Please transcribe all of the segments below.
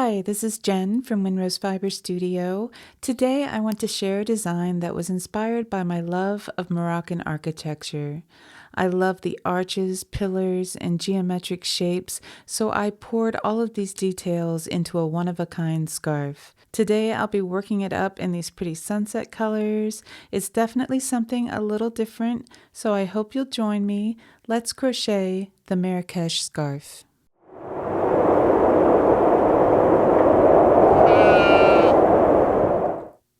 Hi, this is Jen from Windrose Fiber Studio. Today I want to share a design that was inspired by my love of Moroccan architecture. I love the arches, pillars, and geometric shapes, so I poured all of these details into a one-of-a-kind scarf. Today I'll be working it up in these pretty sunset colors. It's definitely something a little different, so I hope you'll join me. Let's crochet the Marrakesh scarf.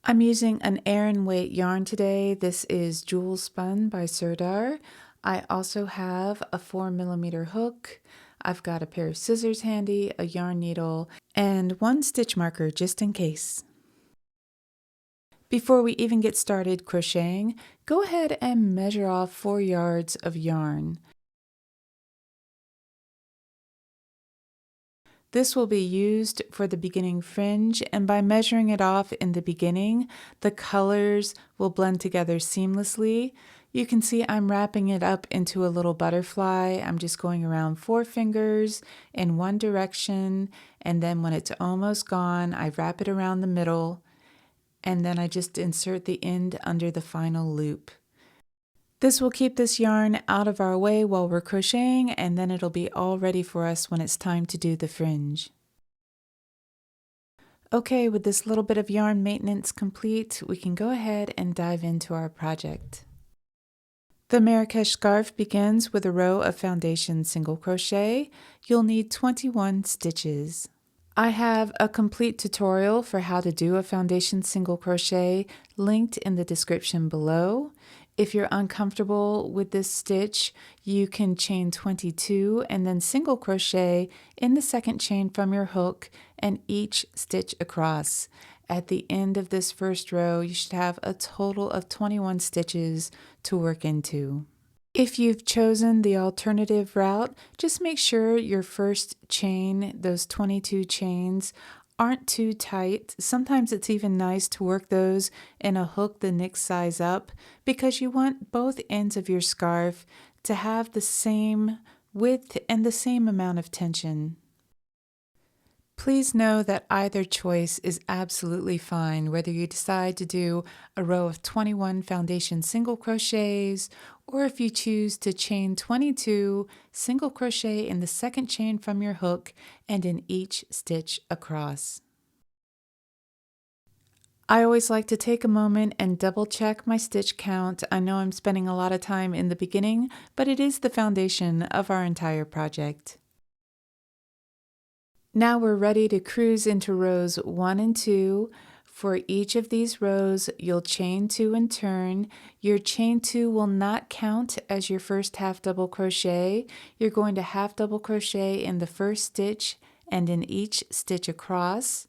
I'm using an Aran weight yarn today. This is Jewelspun by Sirdar. I also have a 4mm hook. I've got a pair of scissors handy, a yarn needle, and one stitch marker just in case. Before we even get started crocheting, go ahead and measure off 4 yards of yarn. This will be used for the beginning fringe, and by measuring it off in the beginning, the colors will blend together seamlessly. You can see I'm wrapping it up into a little butterfly. I'm just going around 4 fingers in one direction, and then when it's almost gone, I wrap it around the middle, and then I just insert the end under the final loop. This will keep this yarn out of our way while we're crocheting, and then it'll be all ready for us when it's time to do the fringe. Okay, with this little bit of yarn maintenance complete, we can go ahead and dive into our project. The Marrakesh scarf begins with a row of foundation single crochet. You'll need 21 stitches. I have a complete tutorial for how to do a foundation single crochet linked in the description below. If you're uncomfortable with this stitch, you can chain 22 and then single crochet in the second chain from your hook and each stitch across. At the end of this first row, you should have a total of 21 stitches to work into. If you've chosen the alternative route, just make sure your first chain, those 22 chains, aren't too tight. Sometimes it's even nice to work those in a hook the next size up because you want both ends of your scarf to have the same width and the same amount of tension. Please know that either choice is absolutely fine, whether you decide to do a row of 21 foundation single crochets or if you choose to chain 22, single crochet in the second chain from your hook and in each stitch across. I always like to take a moment and double check my stitch count. I know I'm spending a lot of time in the beginning, but it is the foundation of our entire project. Now we're ready to cruise into rows 1 and 2. For each of these rows, you'll chain 2 and turn. Your chain 2 will not count as your first half double crochet. You're going to half double crochet in the first stitch and in each stitch across.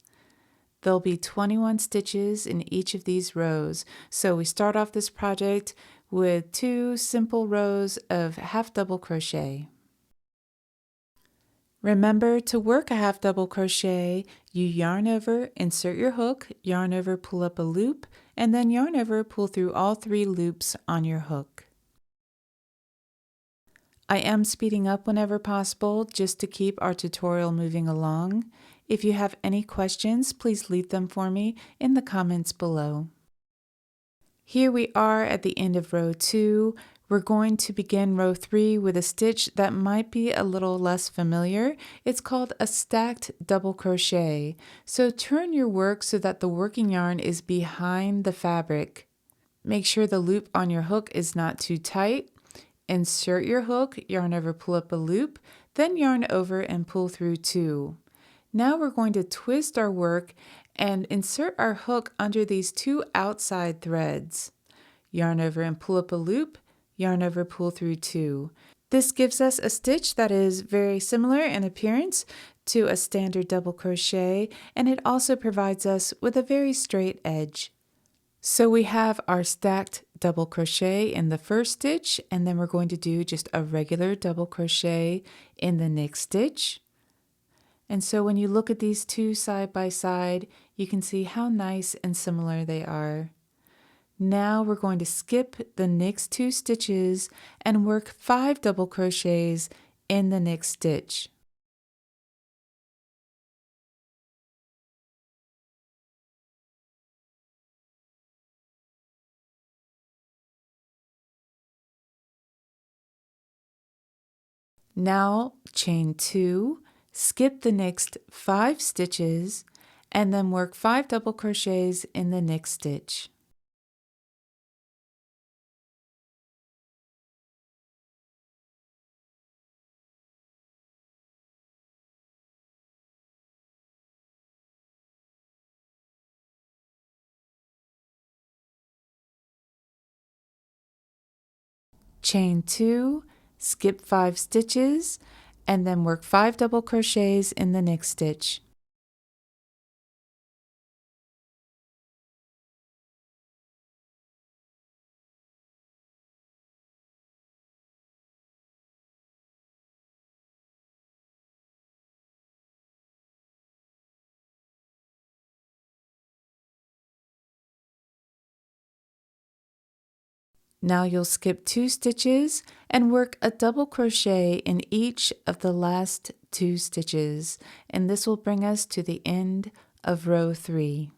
There'll be 21 stitches in each of these rows. So we start off this project with 2 simple rows of half double crochet. Remember to work a half double crochet, you yarn over, insert your hook, yarn over, pull up a loop, and then yarn over, pull through all 3 loops on your hook. I am speeding up whenever possible just to keep our tutorial moving along. If you have any questions, please leave them for me in the comments below. Here we are at the end of row 2. We're going to begin row 3 with a stitch that might be a little less familiar. It's called a stacked double crochet. So turn your work so that the working yarn is behind the fabric. Make sure the loop on your hook is not too tight. Insert your hook, yarn over, pull up a loop, then yarn over and pull through 2. Now we're going to twist our work and insert our hook under these 2 outside threads. Yarn over and pull up a loop, yarn over, pull through 2. This gives us a stitch that is very similar in appearance to a standard double crochet, and it also provides us with a very straight edge. So we have our stacked double crochet in the first stitch, and then we're going to do just a regular double crochet in the next stitch. And so when you look at these 2 side by side, you can see how nice and similar they are. Now we're going to skip the next 2 stitches and work 5 double crochets in the next stitch. Now chain 2, skip the next 5 stitches, and then work 5 double crochets in the next stitch. Chain 2, skip 5 stitches, and then work 5 double crochets in the next stitch. Now you'll skip 2 stitches and work a double crochet in each of the last 2 stitches, and this will bring us to the end of row 3.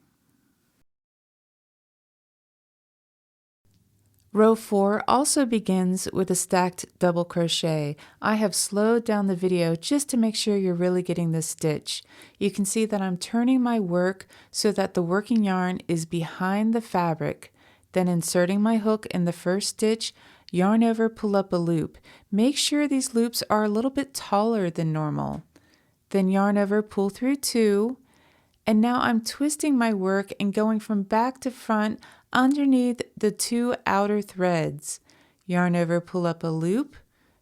Row 4 also begins with a stacked double crochet. I have slowed down the video just to make sure you're really getting this stitch. You can see that I'm turning my work so that the working yarn is behind the fabric. Then inserting my hook in the first stitch, yarn over, pull up a loop. Make sure these loops are a little bit taller than normal. Then yarn over, pull through 2, and now I'm twisting my work and going from back to front underneath the 2 outer threads. Yarn over, pull up a loop.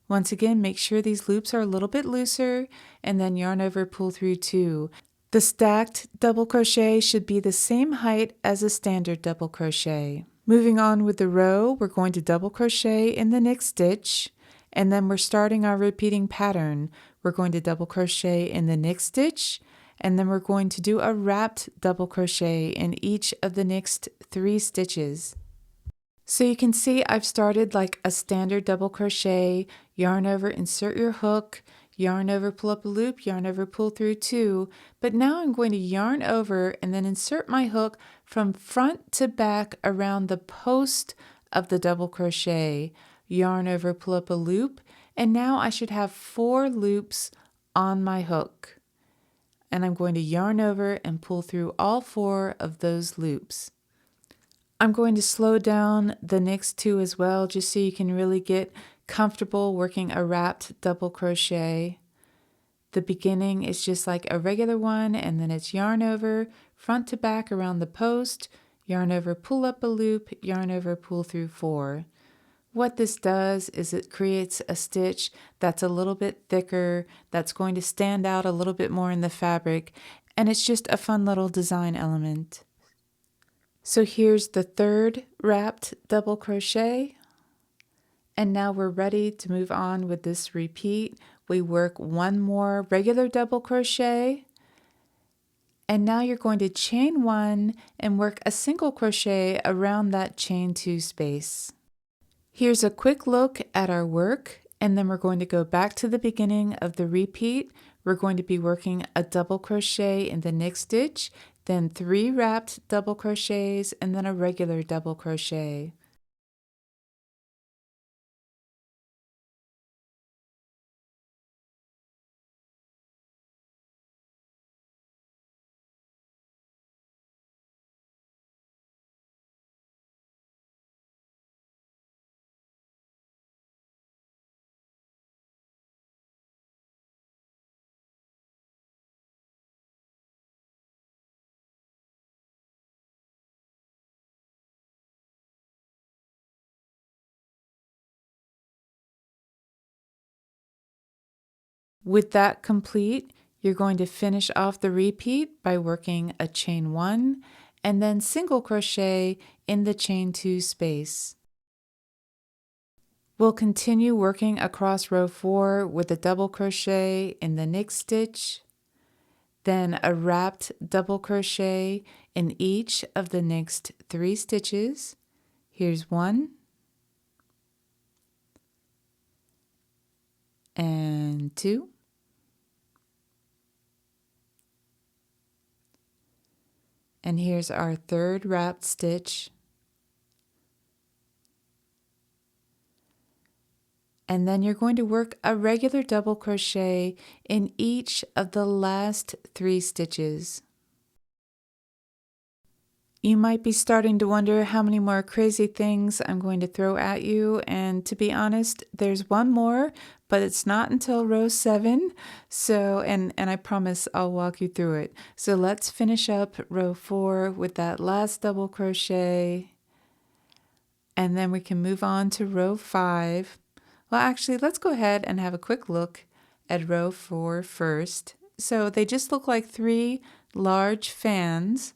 Once again, make sure these loops are a little bit looser, and then yarn over, pull through 2. The stacked double crochet should be the same height as a standard double crochet. Moving on with the row, we're going to double crochet in the next stitch, and then we're starting our repeating pattern. We're going to double crochet in the next stitch, and then we're going to do a wrapped double crochet in each of the next 3 stitches. So you can see I've started like a standard double crochet, yarn over, insert your hook, yarn over, pull up a loop, yarn over, pull through 2, but now I'm going to yarn over and then insert my hook from front to back around the post of the double crochet, yarn over, pull up a loop, and now I should have 4 loops on my hook. And I'm going to yarn over and pull through all 4 of those loops. I'm going to slow down the next 2 as well, just so you can really get comfortable working a wrapped double crochet. The beginning is just like a regular one, and then it's yarn over, front to back around the post, yarn over, pull up a loop, yarn over, pull through 4. What this does is it creates a stitch that's a little bit thicker, that's going to stand out a little bit more in the fabric, and it's just a fun little design element. So here's the 3rd wrapped double crochet, and now we're ready to move on with this repeat. We work 1 more regular double crochet, and now you're going to chain 1 and work a single crochet around that chain 2 space. Here's a quick look at our work, and then we're going to go back to the beginning of the repeat. We're going to be working a double crochet in the next stitch, then 3 wrapped double crochets, and then a regular double crochet. With that complete, you're going to finish off the repeat by working a chain 1 and then single crochet in the chain 2 space. We'll continue working across row 4 with a double crochet in the next stitch, then a wrapped double crochet in each of the next 3 stitches. Here's 1 and 2. And here's our 3rd wrapped stitch. And then you're going to work a regular double crochet in each of the last 3 stitches. You might be starting to wonder how many more crazy things I'm going to throw at you, and to be honest, there's one more, but it's not until row 7. So, and I promise I'll walk you through it. So let's finish up row 4 with that last double crochet, and then we can move on to row 5. Well, actually, let's go ahead and have a quick look at row 4 first. So they just look like 3 large fans.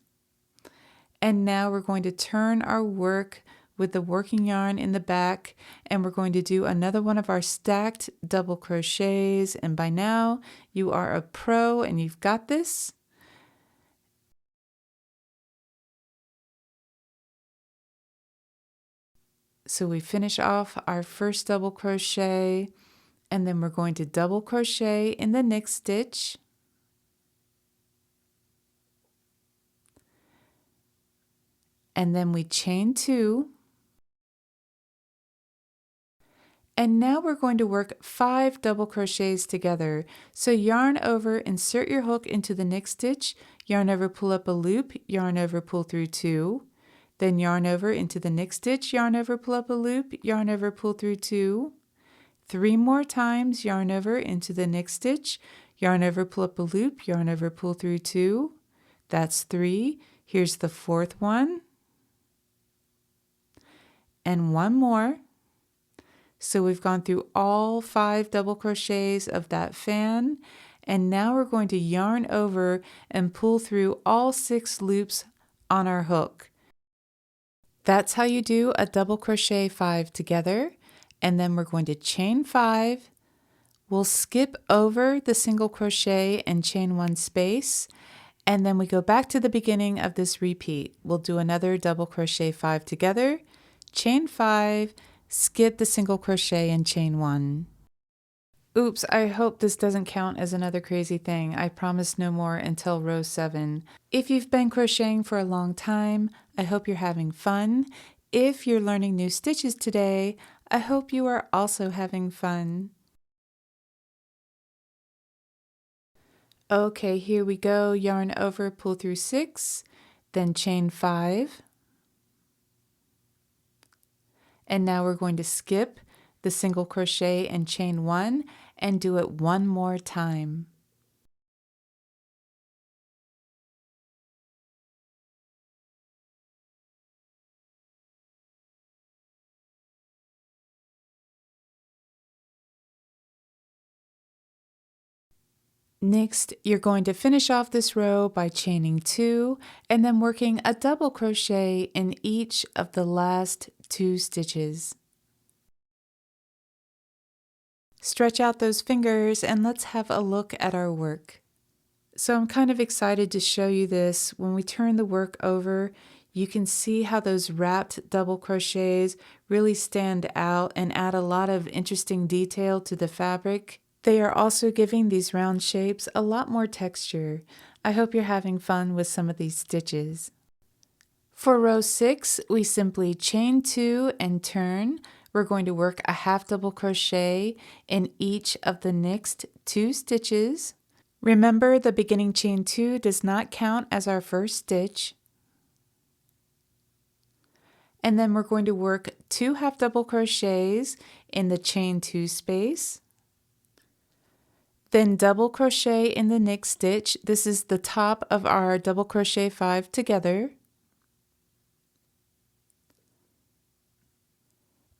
And now we're going to turn our work with the working yarn in the back, and we're going to do another one of our stacked double crochets. And by now you are a pro and you've got this. So we finish off our first double crochet, and then we're going to double crochet in the next stitch. And then we chain 2. And now we're going to work 5 double crochets together. So yarn over, insert your hook into the next stitch, yarn over, pull up a loop, yarn over, pull through 2. Then yarn over into the next stitch, yarn over, pull up a loop, yarn over, pull through 2. 3 more times, yarn over into the next stitch, yarn over, pull up a loop, yarn over, pull through 2. That's 3. Here's the 4th one. And one more. So we've gone through all 5 double crochets of that fan, and now we're going to yarn over and pull through all 6 loops on our hook. That's how you do a double crochet 5 together, and then we're going to chain 5. We'll skip over the single crochet and chain 1 space, and then we go back to the beginning of this repeat. We'll do another double crochet 5 together, chain 5, skip the single crochet and chain 1. Oops, I hope this doesn't count as another crazy thing. I promise no more until row 7. If you've been crocheting for a long time, I hope you're having fun. If you're learning new stitches today, I hope you are also having fun. Okay, here we go. Yarn over, pull through 6, then chain 5. And now we're going to skip the single crochet and chain 1 and do it one more time. Next, you're going to finish off this row by chaining 2 and then working a double crochet in each of the last 2 stitches. Stretch out those fingers and let's have a look at our work. So I'm kind of excited to show you this. When we turn the work over, you can see how those wrapped double crochets really stand out and add a lot of interesting detail to the fabric. They are also giving these round shapes a lot more texture. I hope you're having fun with some of these stitches. For row 6, we simply chain 2 and turn. We're going to work a half double crochet in each of the next 2 stitches. Remember, the beginning chain 2 does not count as our first stitch. And then we're going to work 2 half double crochets in the chain 2 space. Then double crochet in the next stitch. This is the top of our double crochet 5 together.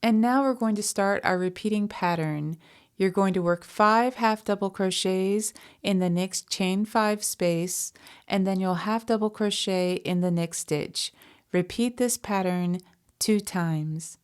And now we're going to start our repeating pattern. You're going to work 5 half double crochets in the next chain 5 space, and then you'll half double crochet in the next stitch. Repeat this pattern 2 times.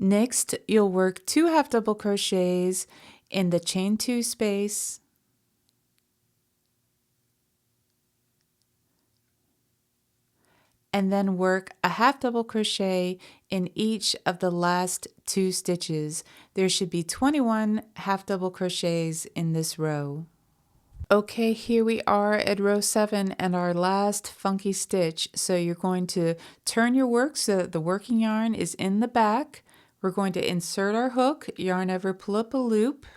Next, you'll work 2 half double crochets in the chain 2 space, and then work a half double crochet in each of the last 2 stitches. There should be 21 half double crochets in this row. Okay, here we are at row 7 and our last funky stitch. So you're going to turn your work so that the working yarn is in the back. We're going to insert our hook, yarn over, pull up a loop,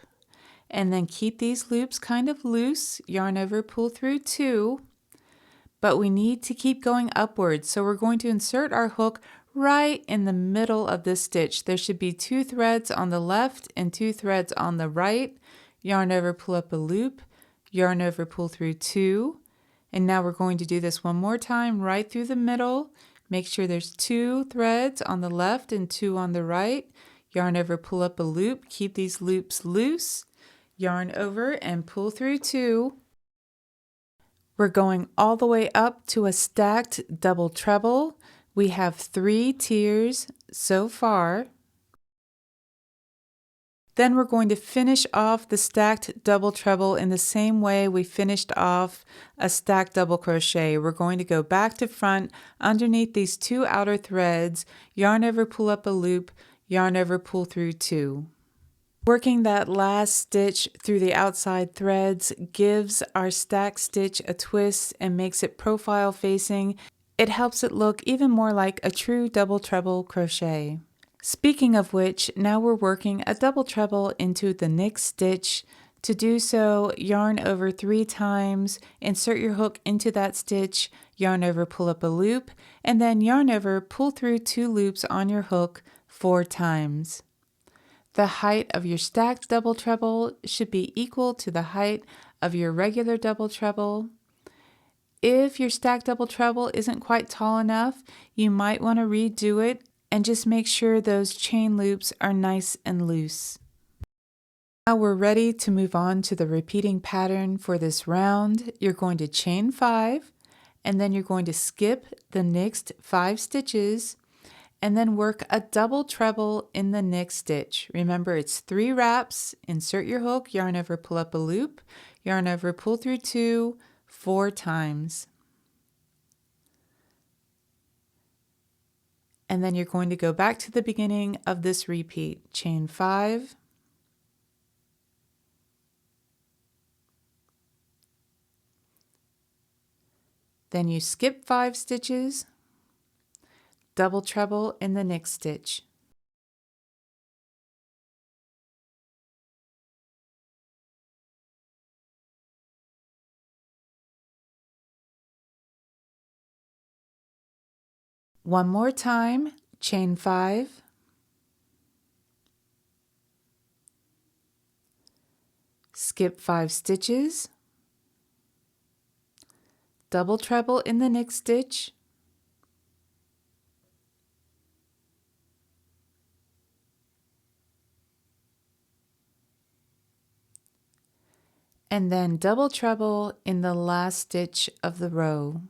and then keep these loops kind of loose, yarn over, pull through 2. But we need to keep going upwards. So we're going to insert our hook right in the middle of this stitch. There should be 2 threads on the left and 2 threads on the right. Yarn over, pull up a loop, yarn over, pull through 2. And now we're going to do this one more time right through the middle. Make sure there's 2 threads on the left and 2 on the right. Yarn over, pull up a loop, keep these loops loose, yarn over and pull through 2. We're going all the way up to a stacked double treble. We have 3 tiers so far. Then we're going to finish off the stacked double treble in the same way we finished off a stacked double crochet. We're going to go back to front underneath these 2 outer threads, yarn over, pull up a loop, yarn over, pull through 2. Working that last stitch through the outside threads gives our stack stitch a twist and makes it profile facing. It helps it look even more like a true double treble crochet. Speaking of which, now we're working a double treble into the next stitch. To do so, yarn over 3 times, insert your hook into that stitch, yarn over, pull up a loop, and then yarn over, pull through 2 loops on your hook 4 times. The height of your stacked double treble should be equal to the height of your regular double treble. If your stacked double treble isn't quite tall enough, you might want to redo it and just make sure those chain loops are nice and loose. Now we're ready to move on to the repeating pattern for this round. You're going to chain 5, and then you're going to skip the next 5 stitches, and then work a double treble in the next stitch. Remember, it's 3 wraps. Insert your hook, yarn over, pull up a loop, yarn over, pull through 2, 4 times. And then you're going to go back to the beginning of this repeat. Chain 5, then you skip 5 stitches, double treble in the next stitch. One more time, chain 5, skip 5 stitches, double treble in the next stitch, and then double treble in the last stitch of the row.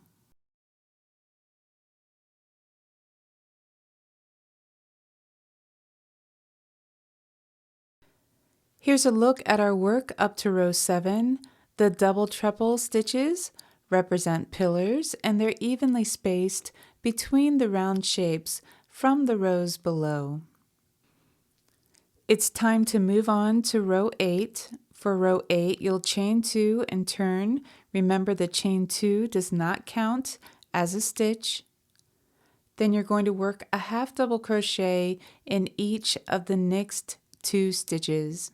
Here's a look at our work up to row 7. The double treble stitches represent pillars, and they're evenly spaced between the round shapes from the rows below. It's time to move on to row 8. For row 8, you'll chain 2 and turn. Remember, the chain 2 does not count as a stitch. Then you're going to work a half double crochet in each of the next 2 stitches.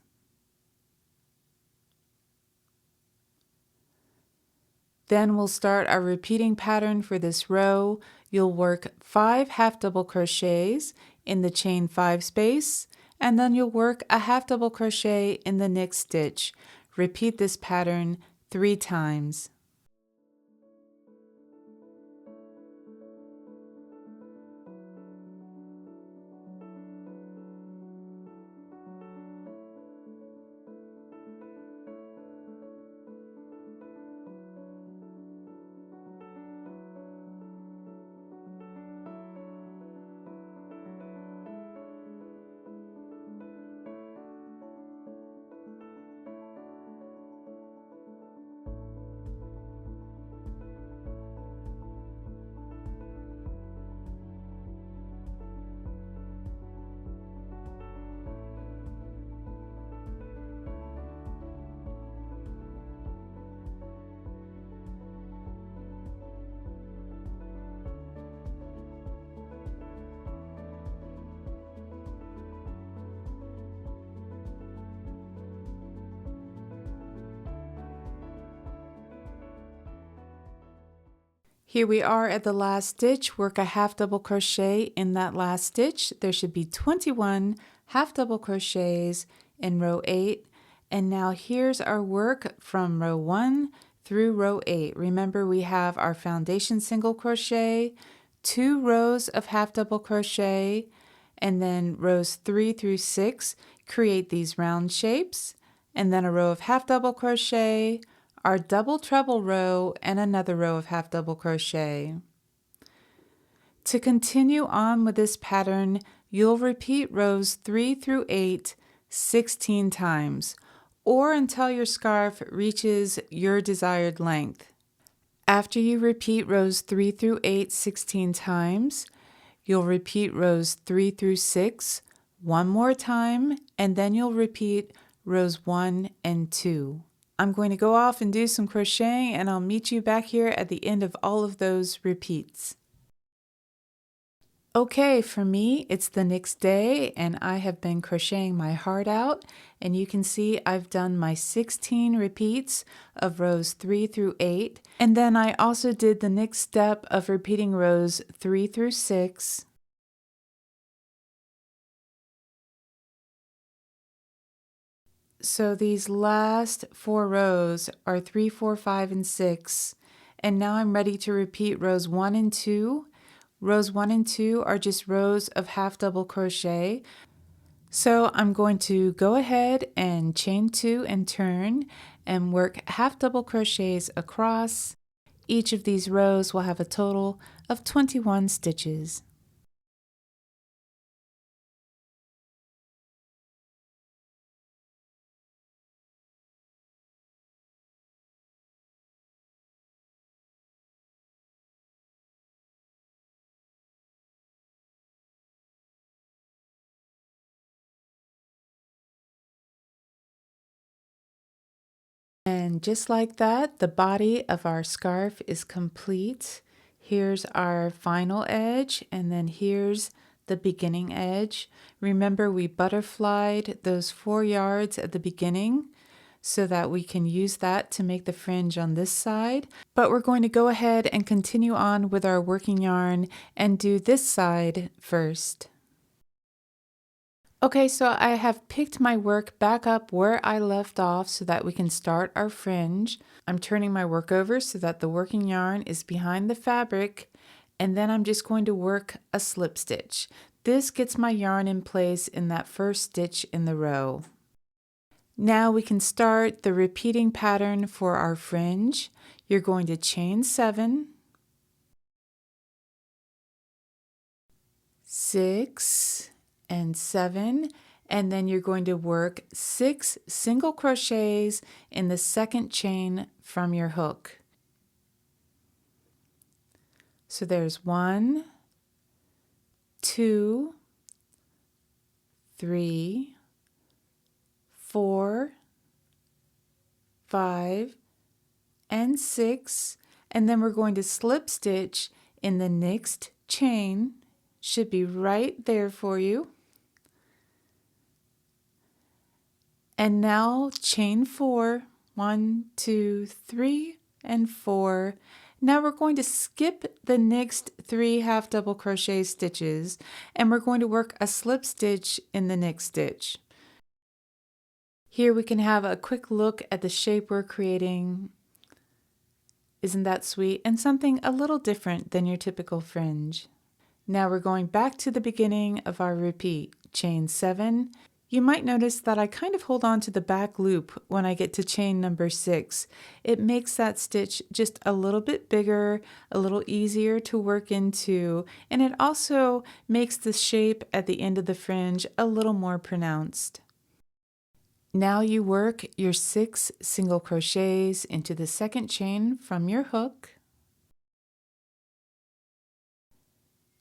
Then we'll start our repeating pattern for this row. You'll work 5 half double crochets in the chain 5 space, and then you'll work a half double crochet in the next stitch. Repeat this pattern 3 times. Here we are at the last stitch. Work a half double crochet in that last stitch. There should be 21 half double crochets in row 8. And now here's our work from row 1 through row 8. Remember, we have our foundation single crochet, 2 rows of half double crochet, and then rows 3 through 6 create these round shapes, and then a row of half double crochet, our double treble row, and another row of half double crochet. To continue on with this pattern, you'll repeat rows 3 through 8 16 times, or until your scarf reaches your desired length. After you repeat rows 3 through 8 16 times, you'll repeat rows 3 through 6 one more time, and then you'll repeat rows 1 and 2. I'm going to go off and do some crocheting, and I'll meet you back here at the end of all of those repeats. Okay, for me, it's the next day, and I have been crocheting my heart out, and you can see I've done my 16 repeats of rows 3 through 8, and then I also did the next step of repeating rows 3 through 6. So these last 4 rows are 3, 4, 5, and 6. And now I'm ready to repeat rows 1 and 2. Rows 1 and 2 are just rows of half double crochet. So I'm going to go ahead and chain 2 and turn and work half double crochets across. Each of these rows will have a total of 21 stitches. And just like that, the body of our scarf is complete. Here's our final edge, and then here's the beginning edge. Remember, we butterflied those 4 yards at the beginning so that we can use that to make the fringe on this side. But we're going to go ahead and continue on with our working yarn and do this side first. Okay, so I have picked my work back up where I left off so that we can start our fringe. I'm turning my work over so that the working yarn is behind the fabric, and then I'm just going to work a slip stitch. This gets my yarn in place in that first stitch in the row. Now we can start the repeating pattern for our fringe. You're going to chain 7, 6, and 7, and then you're going to work 6 single crochets in the second chain from your hook. So there's 1, 2, 3, 4, 5, and 6, and then we're going to slip stitch in the next chain. Should be right there for you. And now chain 4, 1, 2, 3, and 4. Now we're going to skip the next 3 half double crochet stitches, and we're going to work a slip stitch in the next stitch. Here we can have a quick look at the shape we're creating. Isn't that sweet? And something a little different than your typical fringe. Now we're going back to the beginning of our repeat. Chain 7. You might notice that I kind of hold on to the back loop when I get to chain number 6. It makes that stitch just a little bit bigger, a little easier to work into, and it also makes the shape at the end of the fringe a little more pronounced. Now you work your 6 single crochets into the second chain from your hook.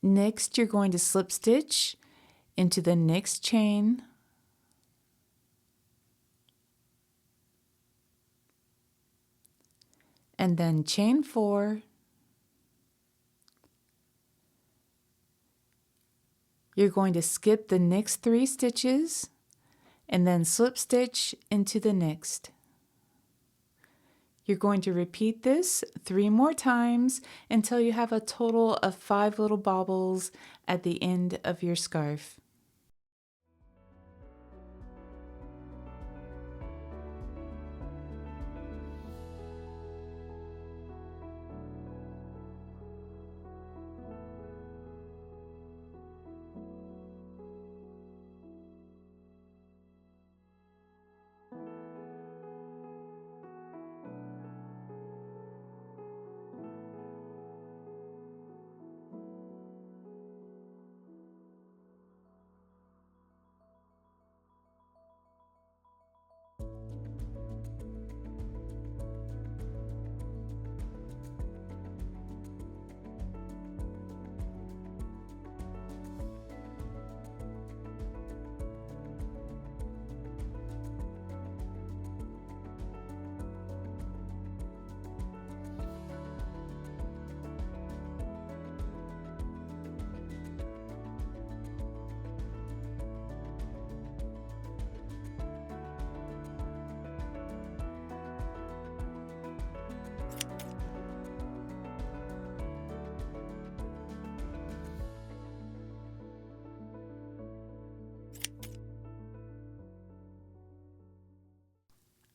Next, you're going to slip stitch into the next chain. And then chain 4. You're going to skip the next 3 stitches and then slip stitch into the next. You're going to repeat this 3 more times until you have a total of 5 little baubles at the end of your scarf.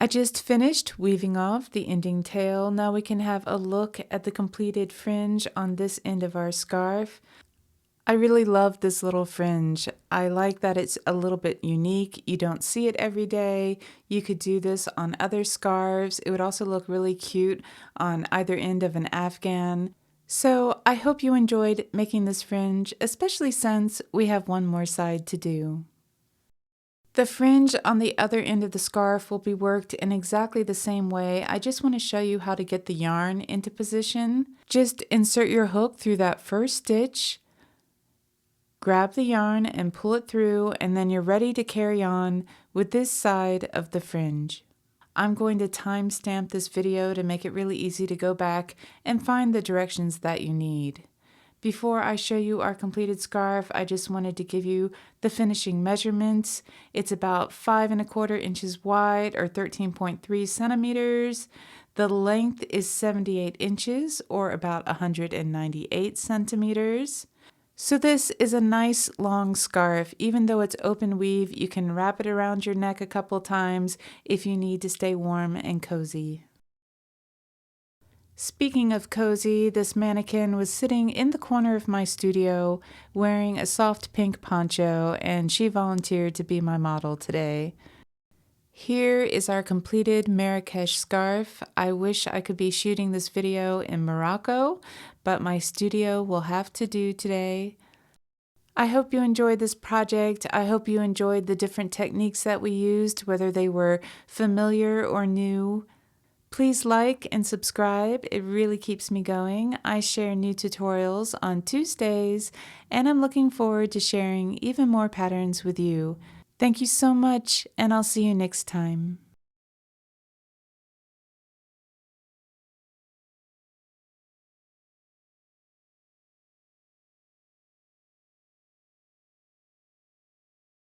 I just finished weaving off the ending tail. Now we can have a look at the completed fringe on this end of our scarf. I really love this little fringe. I like that it's a little bit unique. You don't see it every day. You could do this on other scarves. It would also look really cute on either end of an afghan. So I hope you enjoyed making this fringe, especially since we have one more side to do. The fringe on the other end of the scarf will be worked in exactly the same way. I just want to show you how to get the yarn into position. Just insert your hook through that first stitch, grab the yarn and pull it through, and then you're ready to carry on with this side of the fringe. I'm going to timestamp this video to make it really easy to go back and find the directions that you need. Before I show you our completed scarf, I just wanted to give you the finishing measurements. It's about 5¼ inches wide, or 13.3 centimeters. The length is 78 inches, or about 198 centimeters. So this is a nice long scarf. Even though it's open weave, you can wrap it around your neck a couple times if you need to stay warm and cozy. Speaking of cozy, this mannequin was sitting in the corner of my studio wearing a soft pink poncho, and she volunteered to be my model today. Here is our completed Marrakesh scarf. I wish I could be shooting this video in Morocco, but my studio will have to do today. I hope you enjoyed this project. I hope you enjoyed the different techniques that we used, whether they were familiar or new. Please like and subscribe. It really keeps me going. I share new tutorials on Tuesdays, and I'm looking forward to sharing even more patterns with you. Thank you so much, and I'll see you next time.